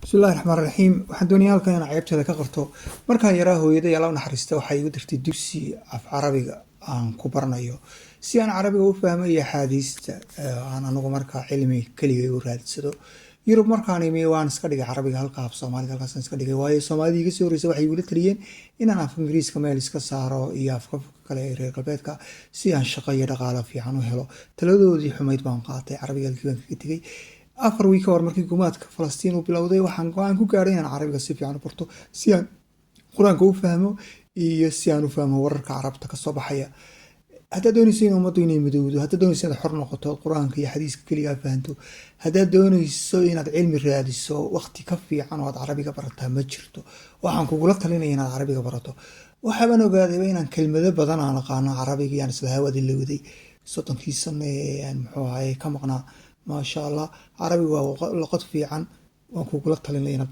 بسم الله الرحمن الرحيم waxaan doonayaa halkan inaan ceebteeda ka qabto markaan yaraa hooyaday alla u naxariista waxay igu dirtay dugsi af carabiga aan ku baranayo si aan carabiga u fahmo iyo axaadiista aan anagu markaa cilmi kaliya u raadsado yurub markaan imi waan iska dhigay carabiga halka af soomaaliga halkaas iska dhigay waayo soomaalida iga soo horreysay waxay igula taliyeen inaan af ingiriiska meel iska saaro iyo afka kale ee reer galbeedka si aan shaqo iyo dhaqaale fiican u helo taladoodii xumayd baan qaatay carabiga halkii baan kaga tegay afar wiil ka hor markii gumaadka Falastiin uu bilowday waxaan go'aan ku gaaray inaan carabiga si fiican u barto si aan quraanka u fahmo iyo si aan u fahmo wararka carabta ka soo baxaya haddaad doonayso in ummaddu inay midowdo haddaad doonayso inaad xor noqoto quraanka iyo xadiiska kaliya fahanto haddaad doonayso inaad cilmi raadiso waqti ka fiican oo aad carabiga barataa ma jirto waxaan kugula talinayaa inaad carabiga barato waxaan ogaaday inaan kelmado badan aan aqaano carabiga iyo isla hawada lawday 30 sano ee muxuu ahaay ka maqnaa ما شاء الله عربي ولقد في عن وكوكولة تلين